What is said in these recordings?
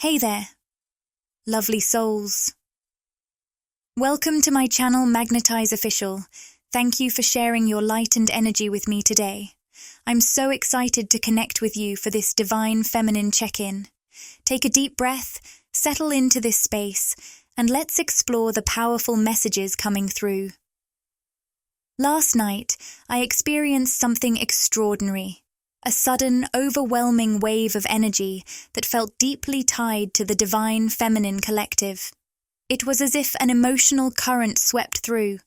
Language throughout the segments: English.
Hey there, lovely souls. Welcome to my channel Magnetize Official. Thank you for sharing your light and energy with me today. I'm so excited to connect with you for this divine feminine check-in. Take a deep breath, settle into this space, and let's explore the powerful messages coming through. Last night, I experienced something extraordinary. A sudden, overwhelming wave of energy that felt deeply tied to the divine feminine collective. It was as if an emotional current swept through,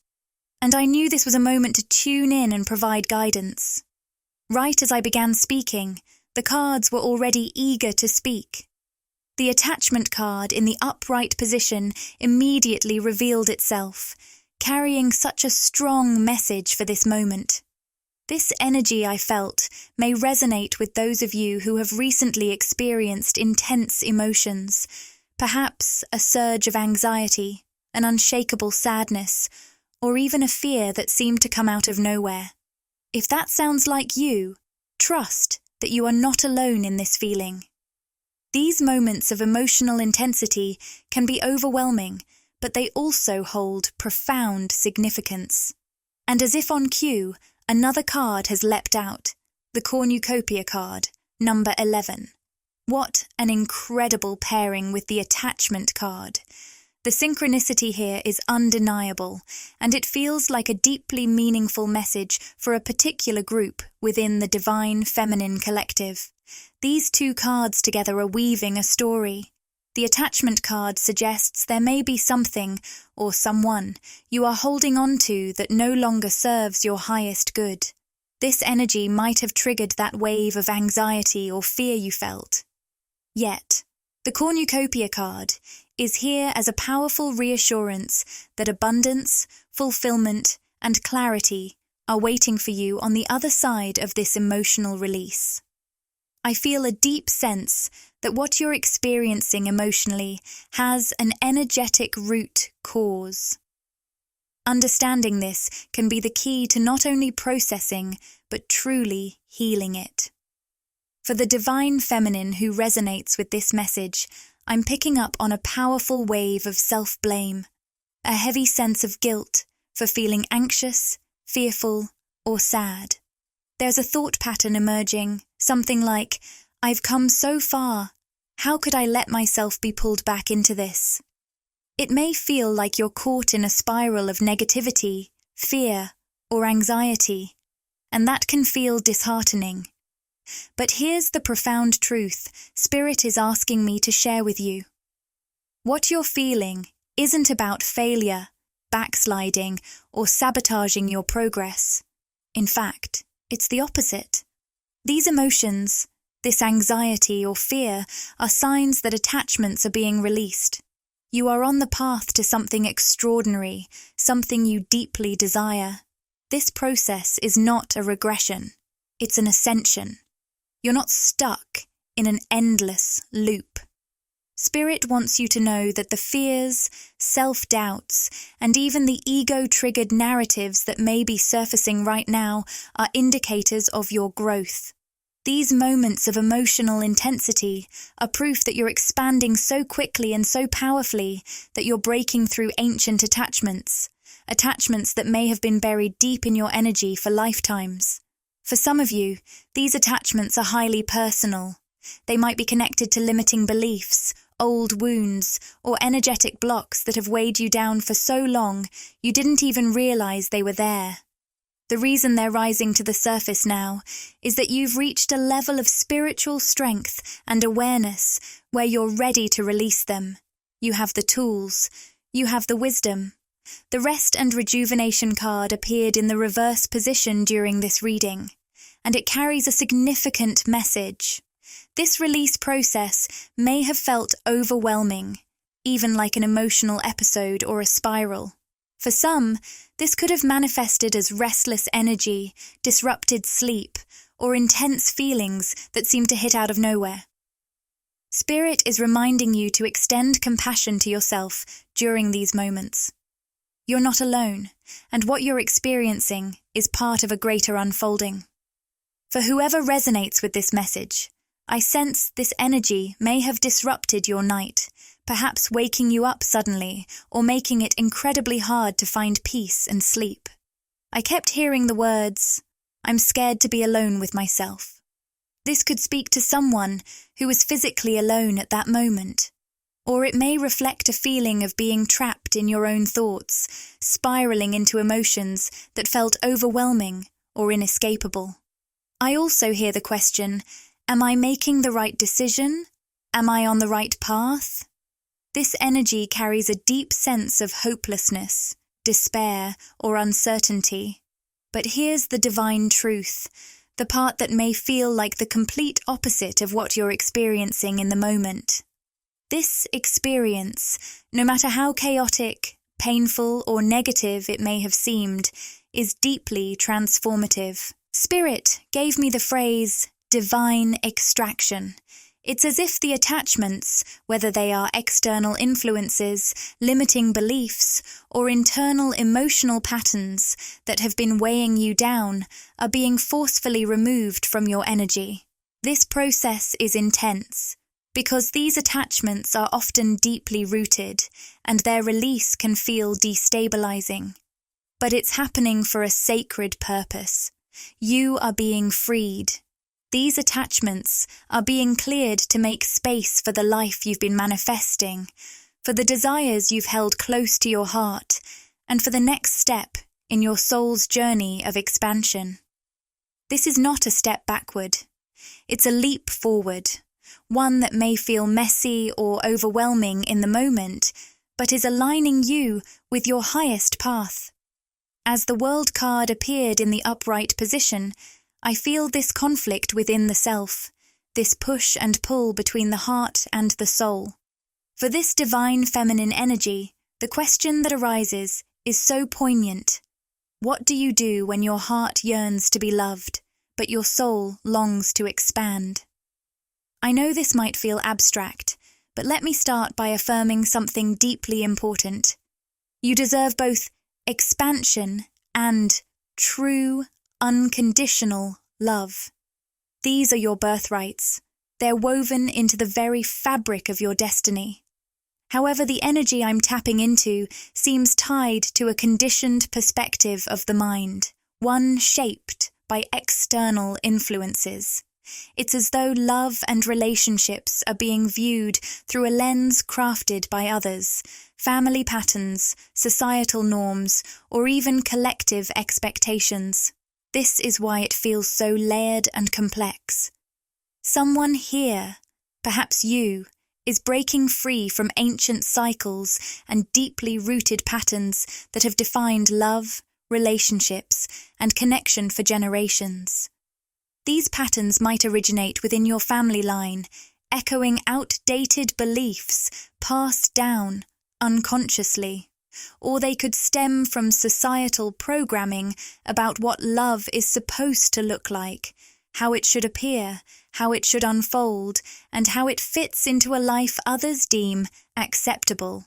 and I knew this was a moment to tune in and provide guidance. Right as I began speaking, the cards were already eager to speak. The attachment card in the upright position immediately revealed itself, carrying such a strong message for this moment. This energy I felt may resonate with those of you who have recently experienced intense emotions, perhaps a surge of anxiety, an unshakable sadness, or even a fear that seemed to come out of nowhere. If that sounds like you, trust that you are not alone in this feeling. These moments of emotional intensity can be overwhelming, but they also hold profound significance. And as if on cue, another card has leapt out, the cornucopia card, number 11. What an incredible pairing with the attachment card. The synchronicity here is undeniable, and it feels like a deeply meaningful message for a particular group within the divine feminine collective. These two cards together are weaving a story. The attachment card suggests there may be something, or someone, you are holding on to that no longer serves your highest good. This energy might have triggered that wave of anxiety or fear you felt. Yet, the cornucopia card is here as a powerful reassurance that abundance, fulfillment, and clarity are waiting for you on the other side of this emotional release. I feel a deep sense that what you're experiencing emotionally has an energetic root cause. Understanding this can be the key to not only processing, but truly healing it. For the divine feminine who resonates with this message, I'm picking up on a powerful wave of self-blame, a heavy sense of guilt for feeling anxious, fearful, or sad. There's a thought pattern emerging, something like, I've come so far, how could I let myself be pulled back into this? It may feel like you're caught in a spiral of negativity, fear, or anxiety, and that can feel disheartening. But here's the profound truth Spirit is asking me to share with you. What you're feeling isn't about failure, backsliding, or sabotaging your progress. In fact, it's the opposite. These emotions, this anxiety or fear, are signs that attachments are being released. You are on the path to something extraordinary, something you deeply desire. This process is not a regression, it's an ascension. You're not stuck in an endless loop. Spirit wants you to know that the fears, self-doubts, and even the ego-triggered narratives that may be surfacing right now are indicators of your growth. These moments of emotional intensity are proof that you're expanding so quickly and so powerfully that you're breaking through ancient attachments that may have been buried deep in your energy for lifetimes. For some of you, these attachments are highly personal. They might be connected to limiting beliefs, old wounds, or energetic blocks that have weighed you down for so long you didn't even realize they were there. The reason they're rising to the surface now is that you've reached a level of spiritual strength and awareness where you're ready to release them. You have the tools. You have the wisdom. The Rest and Rejuvenation card appeared in the reverse position during this reading, and it carries a significant message. This release process may have felt overwhelming, even like an emotional episode or a spiral. For some, this could have manifested as restless energy, disrupted sleep, or intense feelings that seem to hit out of nowhere. Spirit is reminding you to extend compassion to yourself during these moments. You're not alone, and what you're experiencing is part of a greater unfolding. For whoever resonates with this message, I sense this energy may have disrupted your night, perhaps waking you up suddenly or making it incredibly hard to find peace and sleep. I kept hearing the words, "I'm scared to be alone with myself." This could speak to someone who was physically alone at that moment, or it may reflect a feeling of being trapped in your own thoughts, spiraling into emotions that felt overwhelming or inescapable. I also hear the question, am I making the right decision? Am I on the right path? This energy carries a deep sense of hopelessness, despair, or uncertainty. But here's the divine truth, the part that may feel like the complete opposite of what you're experiencing in the moment. This experience, no matter how chaotic, painful, or negative it may have seemed, is deeply transformative. Spirit gave me the phrase, divine extraction. It's as if the attachments, whether they are external influences, limiting beliefs, or internal emotional patterns that have been weighing you down, are being forcefully removed from your energy. This process is intense, because these attachments are often deeply rooted, and their release can feel destabilizing. But it's happening for a sacred purpose. You are being freed. These attachments are being cleared to make space for the life you've been manifesting, for the desires you've held close to your heart, and for the next step in your soul's journey of expansion. This is not a step backward. It's a leap forward, one that may feel messy or overwhelming in the moment, but is aligning you with your highest path. As the World card appeared in the upright position, I feel this conflict within the self, this push and pull between the heart and the soul. For this divine feminine energy, the question that arises is so poignant. What do you do when your heart yearns to be loved, but your soul longs to expand? I know this might feel abstract, but let me start by affirming something deeply important. You deserve both expansion and true, unconditional love. These are your birthrights. They're woven into the very fabric of your destiny. However, the energy I'm tapping into seems tied to a conditioned perspective of the mind, one shaped by external influences. It's as though love and relationships are being viewed through a lens crafted by others, family patterns, societal norms, or even collective expectations. This is why it feels so layered and complex. Someone here, perhaps you, is breaking free from ancient cycles and deeply rooted patterns that have defined love, relationships, and connection for generations. These patterns might originate within your family line, echoing outdated beliefs passed down unconsciously. Or they could stem from societal programming about what love is supposed to look like, how it should appear, how it should unfold, and how it fits into a life others deem acceptable.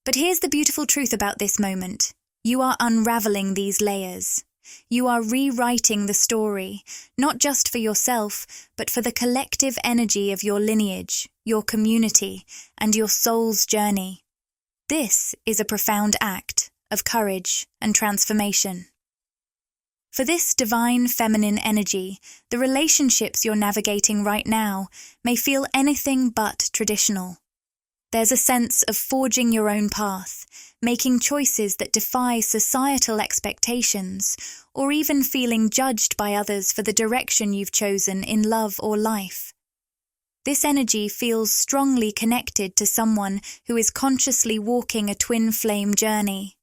But here's the beautiful truth about this moment. You are unraveling these layers. You are rewriting the story, not just for yourself, but for the collective energy of your lineage, your community, and your soul's journey. This is a profound act of courage and transformation. For this divine feminine energy, the relationships you're navigating right now may feel anything but traditional. There's a sense of forging your own path, making choices that defy societal expectations, or even feeling judged by others for the direction you've chosen in love or life. This energy feels strongly connected to someone who is consciously walking a twin flame journey.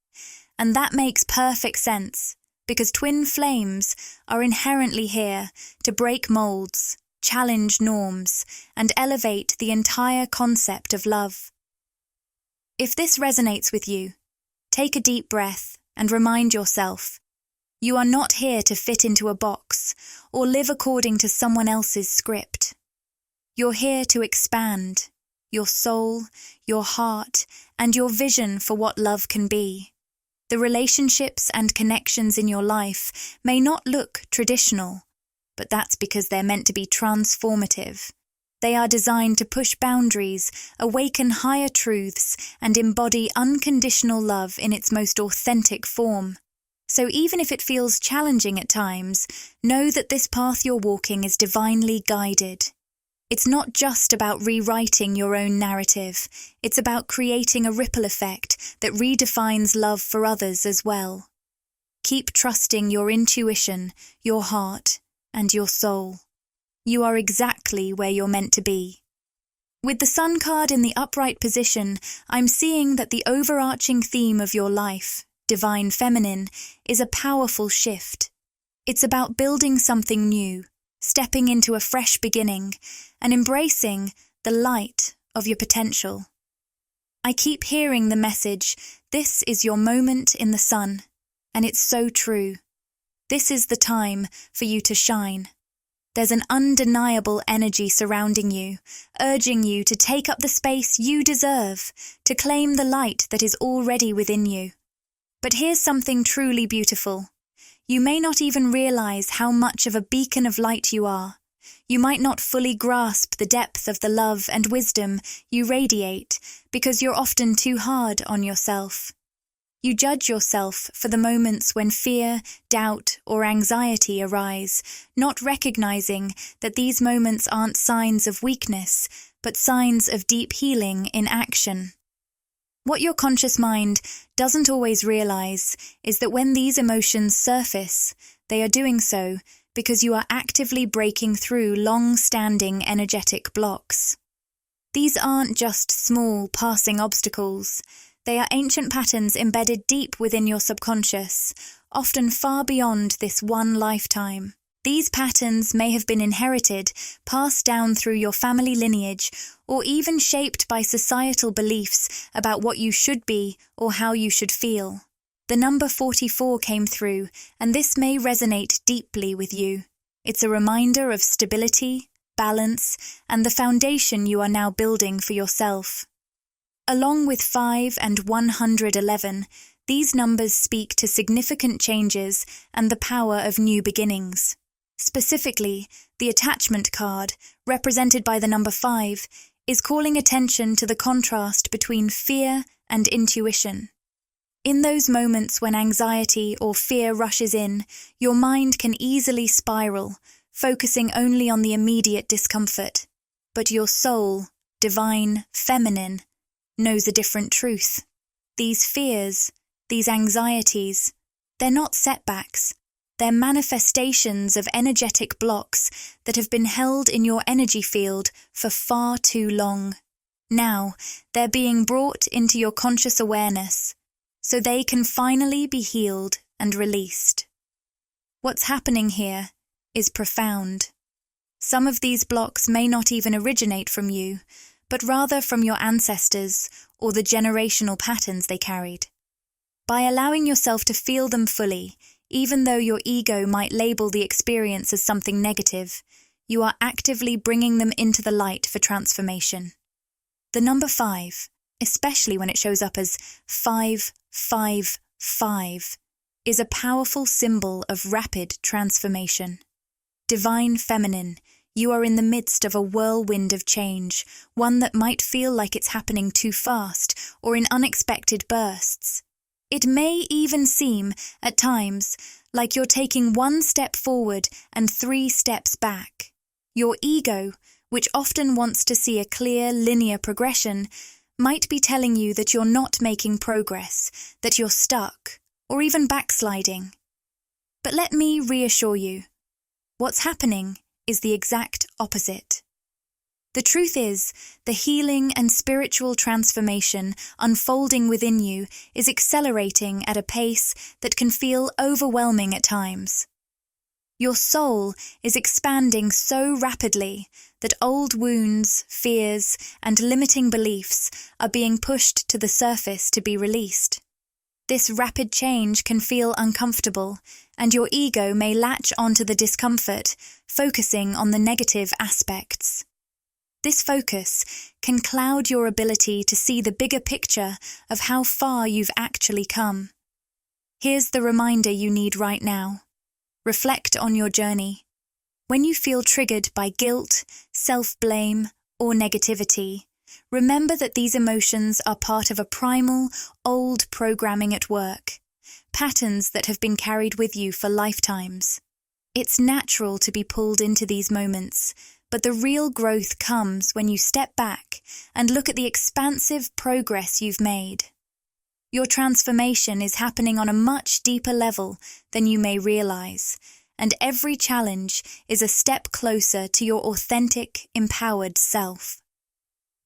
And that makes perfect sense, because twin flames are inherently here to break molds, challenge norms, and elevate the entire concept of love. If this resonates with you, take a deep breath and remind yourself, you are not here to fit into a box or live according to someone else's script. You're here to expand your soul, your heart, and your vision for what love can be. The relationships and connections in your life may not look traditional, but that's because they're meant to be transformative. They are designed to push boundaries, awaken higher truths, and embody unconditional love in its most authentic form. So even if it feels challenging at times, know that this path you're walking is divinely guided. It's not just about rewriting your own narrative, it's about creating a ripple effect that redefines love for others as well. Keep trusting your intuition, your heart, and your soul. You are exactly where you're meant to be. With the Sun card in the upright position, I'm seeing that the overarching theme of your life, Divine Feminine, is a powerful shift. It's about building something new, stepping into a fresh beginning, and embracing the light of your potential. I keep hearing the message, this is your moment in the sun, and it's so true. This is the time for you to shine. There's an undeniable energy surrounding you, urging you to take up the space you deserve, to claim the light that is already within you. But here's something truly beautiful. You may not even realize how much of a beacon of light you are. You might not fully grasp the depth of the love and wisdom you radiate because you're often too hard on yourself. You judge yourself for the moments when fear, doubt, or anxiety arise, not recognizing that these moments aren't signs of weakness, but signs of deep healing in action. What your conscious mind doesn't always realize is that when these emotions surface, they are doing so because you are actively breaking through long-standing energetic blocks. These aren't just small, passing obstacles. They are ancient patterns embedded deep within your subconscious, often far beyond this one lifetime. These patterns may have been inherited, passed down through your family lineage, or even shaped by societal beliefs about what you should be or how you should feel. The number 44 came through, and this may resonate deeply with you. It's a reminder of stability, balance, and the foundation you are now building for yourself. Along with 5 and 111, these numbers speak to significant changes and the power of new beginnings. Specifically, the attachment card, represented by the number 5, is calling attention to the contrast between fear and intuition. In those moments when anxiety or fear rushes in, your mind can easily spiral, focusing only on the immediate discomfort. But your soul, divine, feminine, knows a different truth. These fears, these anxieties, they're not setbacks. They're manifestations of energetic blocks that have been held in your energy field for far too long. Now, they're being brought into your conscious awareness, so they can finally be healed and released. What's happening here is profound. Some of these blocks may not even originate from you, but rather from your ancestors or the generational patterns they carried. By allowing yourself to feel them fully, even though your ego might label the experience as something negative, you are actively bringing them into the light for transformation. The number 5, especially when it shows up as 555, is a powerful symbol of rapid transformation. Divine Feminine, you are in the midst of a whirlwind of change, one that might feel like it's happening too fast or in unexpected bursts. It may even seem, at times, like you're taking 1 step forward and 3 steps back. Your ego, which often wants to see a clear, linear progression, might be telling you that you're not making progress, that you're stuck, or even backsliding. But let me reassure you, what's happening is the exact opposite. The truth is, the healing and spiritual transformation unfolding within you is accelerating at a pace that can feel overwhelming at times. Your soul is expanding so rapidly that old wounds, fears, and limiting beliefs are being pushed to the surface to be released. This rapid change can feel uncomfortable, and your ego may latch onto the discomfort, focusing on the negative aspects. This focus can cloud your ability to see the bigger picture of how far you've actually come. Here's the reminder you need right now. Reflect on your journey. When you feel triggered by guilt, self-blame, or negativity, remember that these emotions are part of a primal, old programming at work, patterns that have been carried with you for lifetimes. It's natural to be pulled into these moments, but the real growth comes when you step back and look at the expansive progress you've made. Your transformation is happening on a much deeper level than you may realize, and every challenge is a step closer to your authentic, empowered self.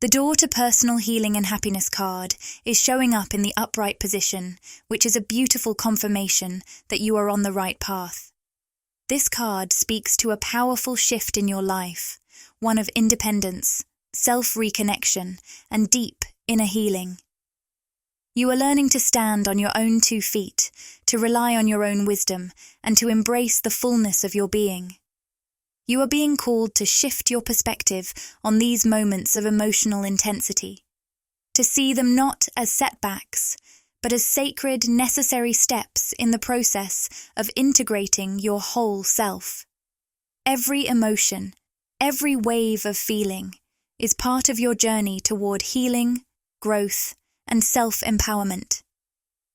The Door to Personal Healing and Happiness card is showing up in the upright position, which is a beautiful confirmation that you are on the right path. This card speaks to a powerful shift in your life, one of independence, self-reconnection, and deep inner healing. You are learning to stand on your own 2 feet, to rely on your own wisdom, and to embrace the fullness of your being. You are being called to shift your perspective on these moments of emotional intensity, to see them not as setbacks, but as sacred, necessary steps in the process of integrating your whole self. Every emotion, every wave of feeling, is part of your journey toward healing, growth, and self-empowerment.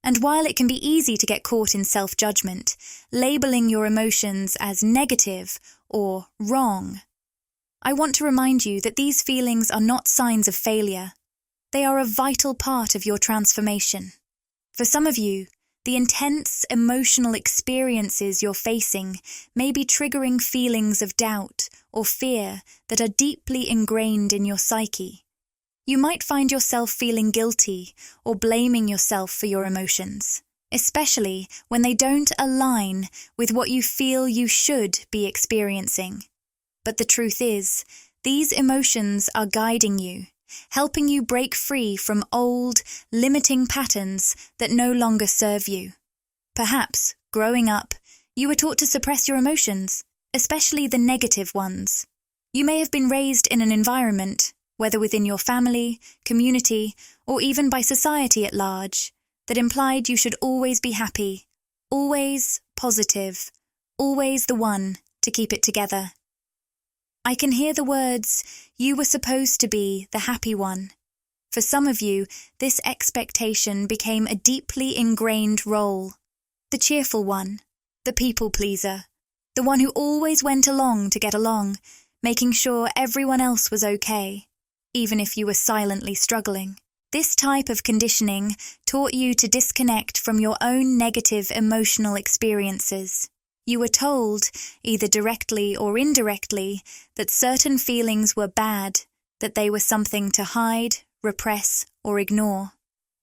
And while it can be easy to get caught in self-judgment, labeling your emotions as negative or wrong, I want to remind you that these feelings are not signs of failure. They are a vital part of your transformation. For some of you, the intense emotional experiences you're facing may be triggering feelings of doubt or fear that are deeply ingrained in your psyche. You might find yourself feeling guilty or blaming yourself for your emotions, especially when they don't align with what you feel you should be experiencing. But the truth is, these emotions are guiding you, helping you break free from old, limiting patterns that no longer serve you. Perhaps, growing up, you were taught to suppress your emotions, especially the negative ones. You may have been raised in an environment, whether within your family, community, or even by society at large, that implied you should always be happy, always positive, always the one to keep it together. I can hear the words, "You were supposed to be the happy one." For some of you, this expectation became a deeply ingrained role. The cheerful one, the people pleaser, the one who always went along to get along, making sure everyone else was okay, even if you were silently struggling. This type of conditioning taught you to disconnect from your own negative emotional experiences. You were told, either directly or indirectly, that certain feelings were bad, that they were something to hide, repress, or ignore.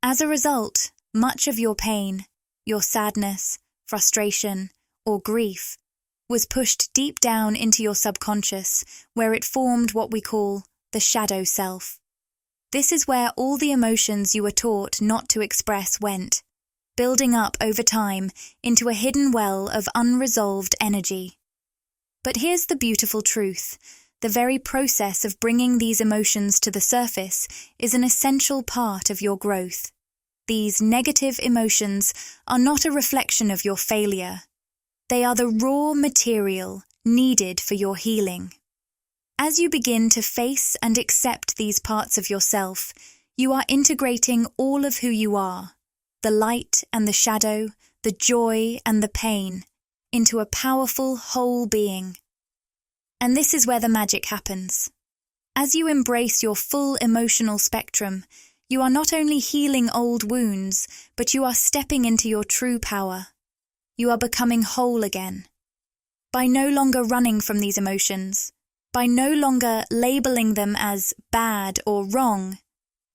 As a result, much of your pain, your sadness, frustration, or grief was pushed deep down into your subconscious, where it formed what we call the shadow self. This is where all the emotions you were taught not to express went, building up over time into a hidden well of unresolved energy. But here's the beautiful truth. The very process of bringing these emotions to the surface is an essential part of your growth. These negative emotions are not a reflection of your failure. They are the raw material needed for your healing. As you begin to face and accept these parts of yourself, you are integrating all of who you are, the light and the shadow, the joy and the pain, into a powerful whole being. And this is where the magic happens. As you embrace your full emotional spectrum, you are not only healing old wounds, but you are stepping into your true power. You are becoming whole again. By no longer running from these emotions, by no longer labeling them as bad or wrong,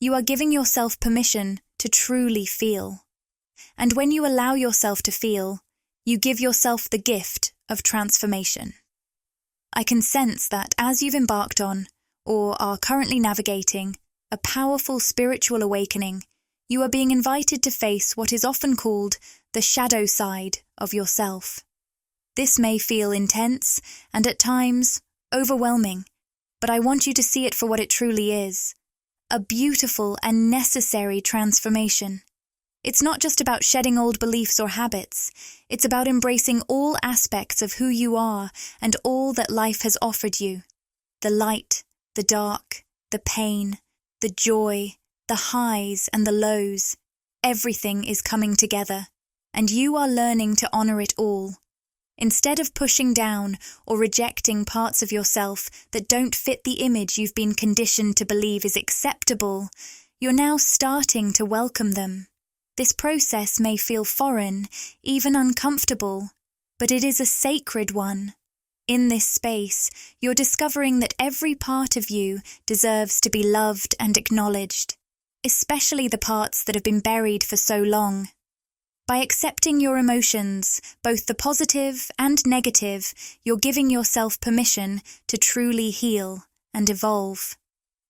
you are giving yourself permission to truly feel. And when you allow yourself to feel, you give yourself the gift of transformation. I can sense that as you've embarked on, or are currently navigating, a powerful spiritual awakening, you are being invited to face what is often called the shadow side of yourself. This may feel intense and at times overwhelming, but I want you to see it for what it truly is, a beautiful and necessary transformation. It's not just about shedding old beliefs or habits. It's about embracing all aspects of who you are and all that life has offered you. The light, the dark, the pain, the joy, the highs and the lows. Everything is coming together, and you are learning to honor it all. Instead of pushing down or rejecting parts of yourself that don't fit the image you've been conditioned to believe is acceptable, you're now starting to welcome them. This process may feel foreign, even uncomfortable, but it is a sacred one. In this space, you're discovering that every part of you deserves to be loved and acknowledged, especially the parts that have been buried for so long. By accepting your emotions, both the positive and negative, you're giving yourself permission to truly heal and evolve.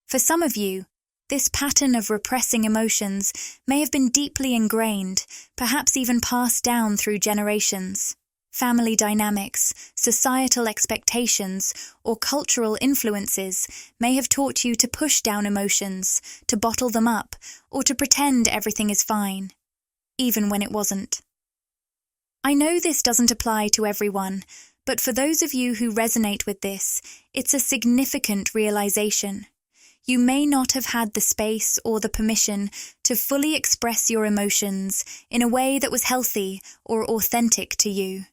For some of you, this pattern of repressing emotions may have been deeply ingrained, perhaps even passed down through generations. Family dynamics, societal expectations, or cultural influences may have taught you to push down emotions, to bottle them up, or to pretend everything is fine, even when it wasn't. I know this doesn't apply to everyone, but for those of you who resonate with this, it's a significant realization. You may not have had the space or the permission to fully express your emotions in a way that was healthy or authentic to you.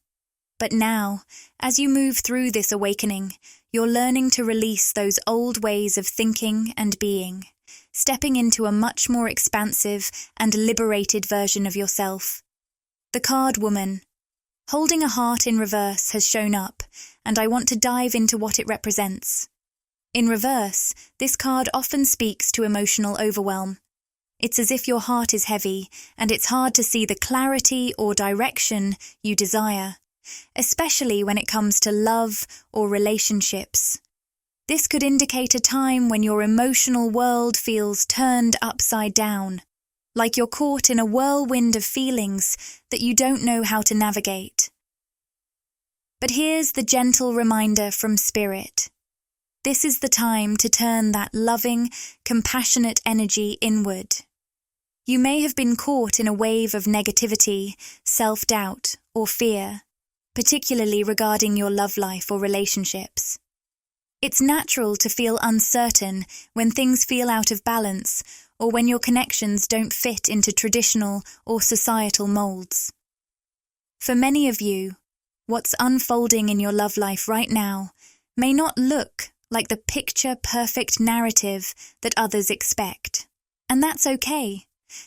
But now, as you move through this awakening, you're learning to release those old ways of thinking and being, stepping into a much more expansive and liberated version of yourself. The card woman, holding a heart in reverse, has shown up, and I want to dive into what it represents. In reverse, this card often speaks to emotional overwhelm. It's as if your heart is heavy, and it's hard to see the clarity or direction you desire, especially when it comes to love or relationships. This could indicate a time when your emotional world feels turned upside down, like you're caught in a whirlwind of feelings that you don't know how to navigate. But here's the gentle reminder from Spirit. This is the time to turn that loving, compassionate energy inward. You may have been caught in a wave of negativity, self-doubt, or fear, particularly regarding your love life or relationships. It's natural to feel uncertain when things feel out of balance or when your connections don't fit into traditional or societal molds. For many of you, what's unfolding in your love life right now may not look like the picture-perfect narrative that others expect. And that's okay.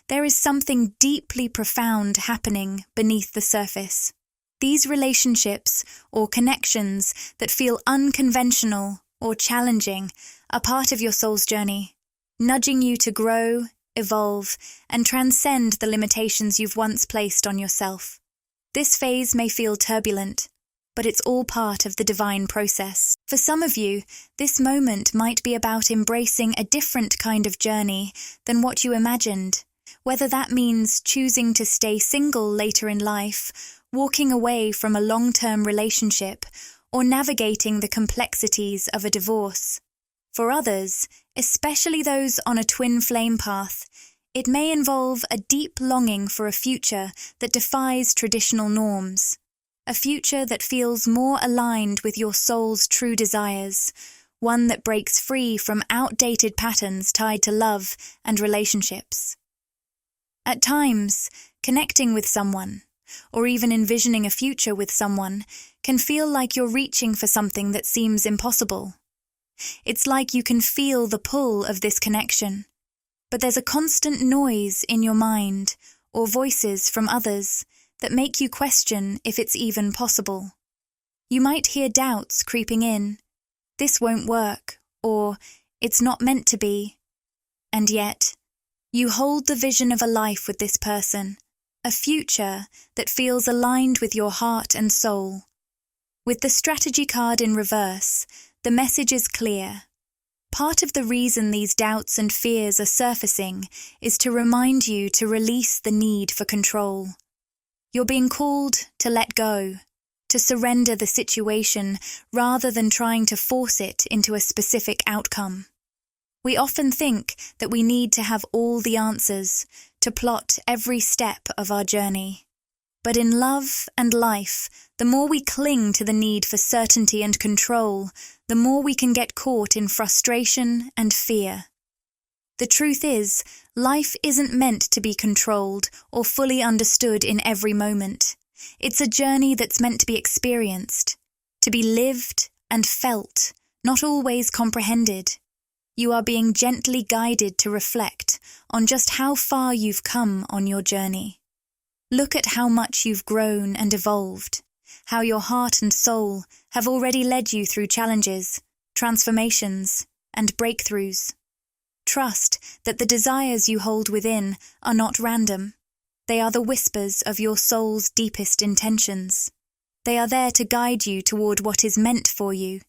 There is something deeply profound happening beneath the surface. These relationships or connections that feel unconventional or challenging are part of your soul's journey, nudging you to grow, evolve, and transcend the limitations you've once placed on yourself. This phase may feel turbulent, but it's all part of the divine process. For some of you, this moment might be about embracing a different kind of journey than what you imagined, whether that means choosing to stay single later in life, walking away from a long-term relationship, or navigating the complexities of a divorce. For others, especially those on a twin flame path, it may involve a deep longing for a future that defies traditional norms. A future that feels more aligned with your soul's true desires, one that breaks free from outdated patterns tied to love and relationships. At times, connecting with someone, or even envisioning a future with someone, can feel like you're reaching for something that seems impossible. It's like you can feel the pull of this connection, but there's a constant noise in your mind, or voices from others, that make you question if it's even possible. You might hear doubts creeping in. This won't work, or it's not meant to be. And yet, you hold the vision of a life with this person, a future that feels aligned with your heart and soul. With the strategy card in reverse, the message is clear. Part of the reason these doubts and fears are surfacing is to remind you to release the need for control. You're being called to let go, to surrender the situation rather than trying to force it into a specific outcome. We often think that we need to have all the answers, to plot every step of our journey. But in love and life, the more we cling to the need for certainty and control, the more we can get caught in frustration and fear. The truth is, life isn't meant to be controlled or fully understood in every moment. It's a journey that's meant to be experienced, to be lived and felt, not always comprehended. You are being gently guided to reflect on just how far you've come on your journey. Look at how much you've grown and evolved, how your heart and soul have already led you through challenges, transformations, and breakthroughs. Trust that the desires you hold within are not random. They are the whispers of your soul's deepest intentions. They are there to guide you toward what is meant for you,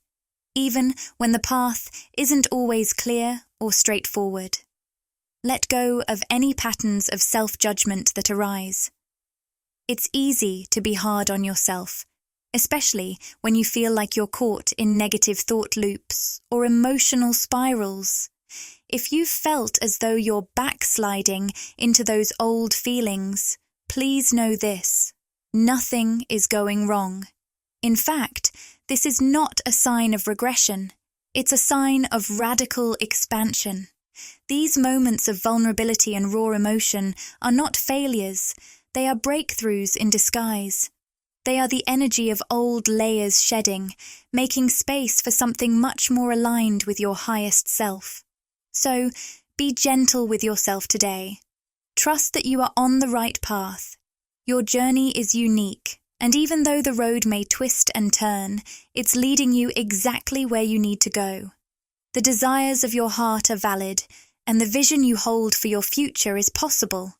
even when the path isn't always clear or straightforward. Let go of any patterns of self-judgment that arise. It's easy to be hard on yourself, especially when you feel like you're caught in negative thought loops or emotional spirals. If you've felt as though you're backsliding into those old feelings, please know this: nothing is going wrong. In fact, this is not a sign of regression. It's a sign of radical expansion. These moments of vulnerability and raw emotion are not failures. They are breakthroughs in disguise. They are the energy of old layers shedding, making space for something much more aligned with your highest self. So, be gentle with yourself today. Trust that you are on the right path. Your journey is unique, and even though the road may twist and turn, it's leading you exactly where you need to go. The desires of your heart are valid, and the vision you hold for your future is possible.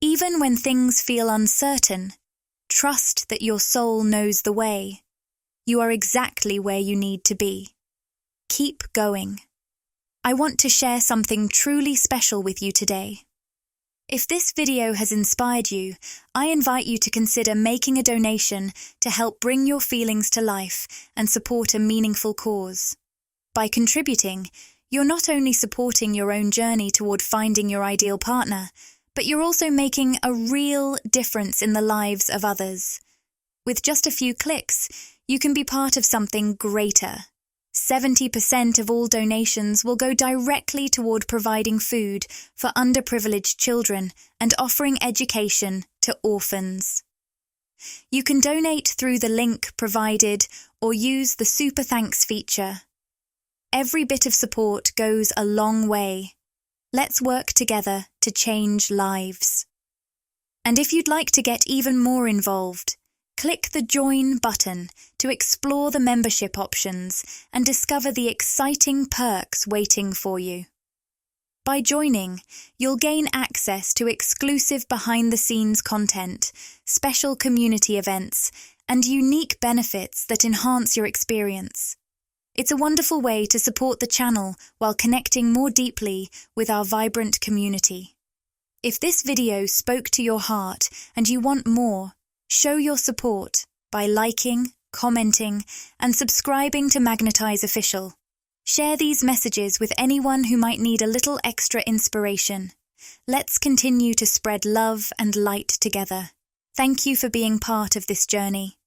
Even when things feel uncertain, trust that your soul knows the way. You are exactly where you need to be. Keep going. I want to share something truly special with you today. If this video has inspired you, I invite you to consider making a donation to help bring your feelings to life and support a meaningful cause. By contributing, you're not only supporting your own journey toward finding your ideal partner, but you're also making a real difference in the lives of others. With just a few clicks, you can be part of something greater. 70% of all donations will go directly toward providing food for underprivileged children and offering education to orphans. You can donate through the link provided or use the Super Thanks feature. Every bit of support goes a long way. Let's work together to change lives. And if you'd like to get even more involved, click the Join button to explore the membership options and discover the exciting perks waiting for you. By joining, you'll gain access to exclusive behind-the-scenes content, special community events, and unique benefits that enhance your experience. It's a wonderful way to support the channel while connecting more deeply with our vibrant community. If this video spoke to your heart and you want more, show your support by liking, commenting, and subscribing to Magnetize Official. Share these messages with anyone who might need a little extra inspiration. Let's continue to spread love and light together. Thank you for being part of this journey.